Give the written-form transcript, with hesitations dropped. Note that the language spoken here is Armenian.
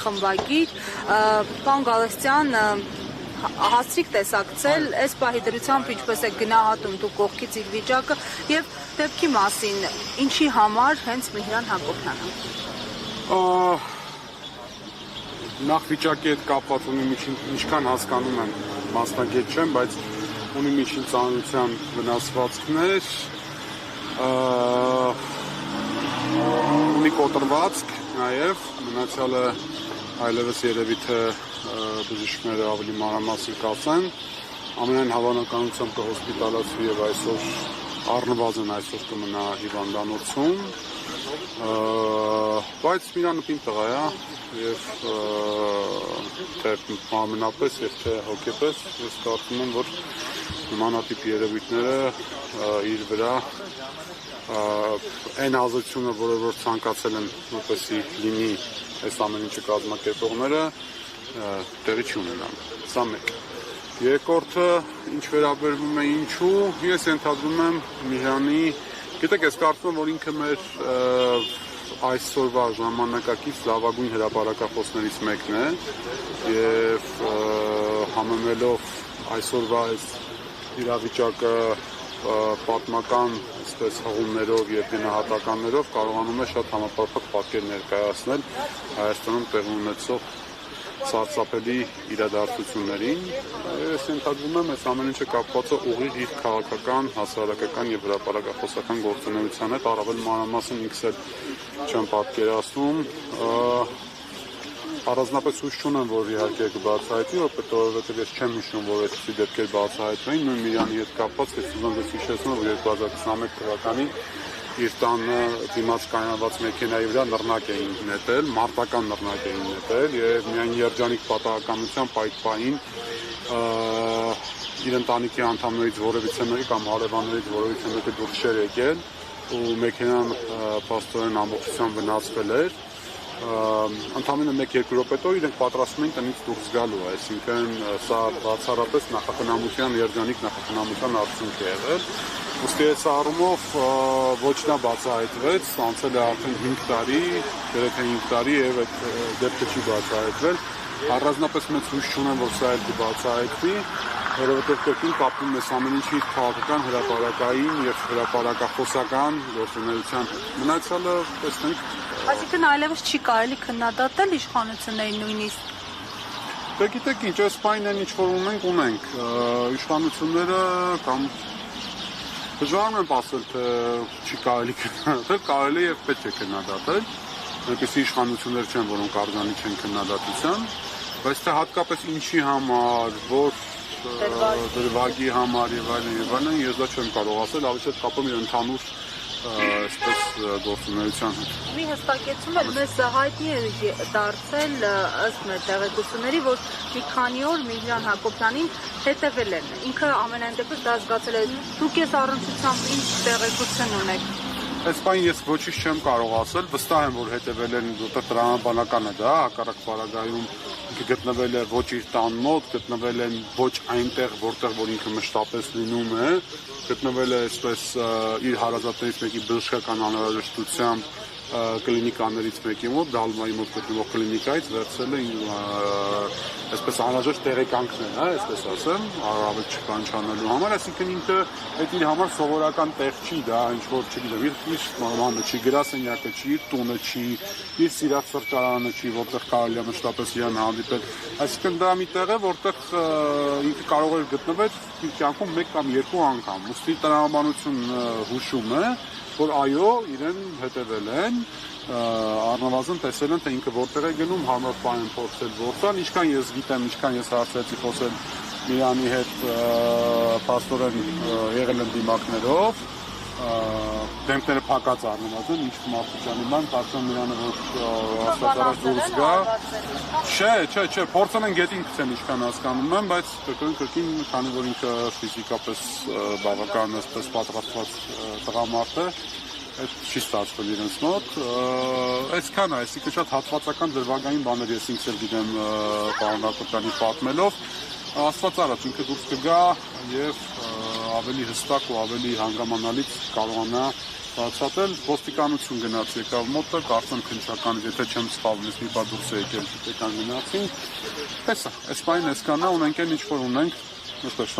խմբագիր, պարոն Գալստյան, հասցրիք տեսակցել, այս պահի դրությամբ ինչպես է գնահատում դուք կողքից իր վիճակը եւ դեպքի մասին, ինչի համար հենց Միհրան Հակոբյանը։ Նախ վիճակի հետ կապված ունի ինչքան հասկանում եմ, մասնագետ չեմ, բայց ունի միջին ծանրության վնասվածքներ, ունի կոտրվածք նաև, մնացյալը այլևս երևի թե բժիշկները ավելի մանրամասն կասեն, ամենայն հավանականությամբ կհոսպիտալացվի եւ այսօր առնվազն այսօր կմնա հիվանդանոցում, բայց Միրանը տղա է եւ թե մարմնապես եւ թե հոգեպես ես կարծում եմ, որ նմանատիպ երևույթները իր վրա այն ազդեցությունը, որ ցանկացել են որպեսզի լինի այս ամեն ինչը կազմակերպողները, տեղի չունենան։ Սա մեկ։ Երկրորդը, ինչ վերաբերվում է ինչու, ես ենթադրում եմ Միհրանի, գիտեք, ես կարծում եմ, որ ինքը մեր այսօրվա ժամանակակից լավագույն հրապարակախոսներից մեկն է եւ համեմելով այսօրվա այս իրավիճակը պատմական այսպես հղումներով եւ գնահատականներով կարողանում է շատ համապարփակ պատկեր ներկայացնել Հայաստանում տեղի ունեցող սարսափելի իրադարձություններին։ Ես ենթադրում եմ, այս ամեն ինչը կապված է ուղիղ իր քաղաքական, հասարակական եւ հրապարակախոսական գործունեության հետ, առավել մանրամասն ինքս էլ չեմ պատկերացնում։ Առանձնապես հույս չունեմ, որ իհարկե կբացահայտվի, որովհետև ես չեմ հիշում, որ այսպիսի դեպքեր բացահայտվեին, նույն Միրանի հետ կապված ես ուզում եմ հիշեցնել, որ 2021 թվականին իր տանը դիմաց կայանված մեքենայի վրա նռնակ էին նետել, մարտական նռնակ էին նետել եւ միայն երջանիկ պատահականությամբ այդ պահին իր ընտանիքի անդամներից որևիցե մեկը կամ հարևաններից որևիցե մեկը դուրս չէր եկել ու մեքենան փաստորեն ամբողջությամբ վնասվել էր։ Ընդամենը 1-2 րոպե հետո իրենք պատրաստվում էին տնից դուրս գալու, այսինքն սա բացառապես նախախնամության, երջանիկ նախախնամության արդյունք է եղել։ Ուստի այս առումով ոչ նա բացահայտվեց, անցել է արդեն 5 տարի, գրեթե 5 տարի եւ այդ դեպքը չի բացահայտվել։ Առանձնապես մեծ հույս չունեմ, որ սա էլ կբացահայտվի, որովհետեւ կրկին կապվում է ամեն ինչի քաղաքական, հրապարակային եւ հրապարակախոսական գործունեության հետ։ Մնացյալը տեսնենք։ Այսինքն այլևս չի կարելի քննադատել իշխանությունների նույնիսկ։ Դե գիտեք ինչ, այս պայն են ինչ որ ունենք, իշխանությունները կամ դժվար եմ ասել, թե չի կարելի քննադատել, կարելի եւ պետք է քննադատել։ Այնպիսի իշխանություններ չեն, որոնք արձանի չեն քննադատության, բայց թե հատկապես ինչի համար, որ դրվագի համար եւ այլն, ես դա չեմ կարող ասել, ավելի շատ կապում է ընդհանուր այսպես գործունեության հետ։ Մի հստակեցում էլ մեզ հայտնի է դարձել ըստ մեր տեղեկությունների, որ մի քանի օր Միհրան Հակոբյանին հետևել են։ Ինքը ամենայն դեպս դա զգացել է։ Դուք ես առնչությամբ ինչ տեղեկություն ունեք։ Այս բան ես ոչինչ չեմ կարող ասել, վստահ եմ, որ հետևել են, որտեղ տրամաբանական է դա, հակառակ պարագայում ինքը գտնվել է ոչ իր տան մոտ, գտնվել են ոչ այնտեղ, որտեղ որ ինքը մշտապես լինում է, գտնվել է այսպես իր հարազատներից մեկի բժշկական անհրաժեշտությամբ կլինիկաներից մեկի մոտ, Դալմայի մոտ գտնվող կլինիկայից վերցել է այսպես անհրաժեշտ տեղեկանքներ, այսպես ասեմ, առավել չկանչանալու համար, այսինքն ինքը այդ իր համար սովորական տեղ չի, դա ինչ որ չգիտեմ, իր մամանը չի, գրասենյակը չի, իր տունը չի, իր սիրած սրճարանը չի, որտեղ կարելի է մշտապես իրան հանդիպել, այսինքն դա մի տեղ է, որտեղ ինքը կարող է գտնվել իր կյանքում 1 կամ 2 անգամ, ուստի տրամաբանություն հուշում է, որ այո, իրեն հետևել են, առնվազն տեսել են, թե ինքը որտեղ է գնում, հարմար բան են փորձել գործել, ինչքան ես գիտեմ, ինչքան ես հարցրեցի խոսել Միրանի հետ, փաստորեն եղել են դիմակներով, դեմքները փակած առնվազն, ինչ մարդուճանի բան, կարծում Միրանը որ աստվածարար դուրս գա, չէ, փորձել են գետին գցեն, ինչքան հասկանում եմ, բայց կրկին, քանի որ ինքը ֆիզիկապես բավական այսպես պատրաստված տղամարդ է, այդ չի ստացվել իրենց մոտ, այսքան է, այսինքն շատ հատվածական դրվագային բաներ ես ինքս էլ գիտեմ պարոն Հակոբյանի պատմելով, Աստված արած ինքը դուրս կգա եւ ավելի հստակ ու ավելի հանգամանալից կարողանա բացատրել, ոստիկանություն գնաց եկավ մոտը, կարծեմ քննչական, եթե չեմ սխալվում, մի բան դուրս է եկել, գիտական գնացին։ Տեսա, այս բանը այսքանն է, ունենք ինչ որ ունենք, այստեղ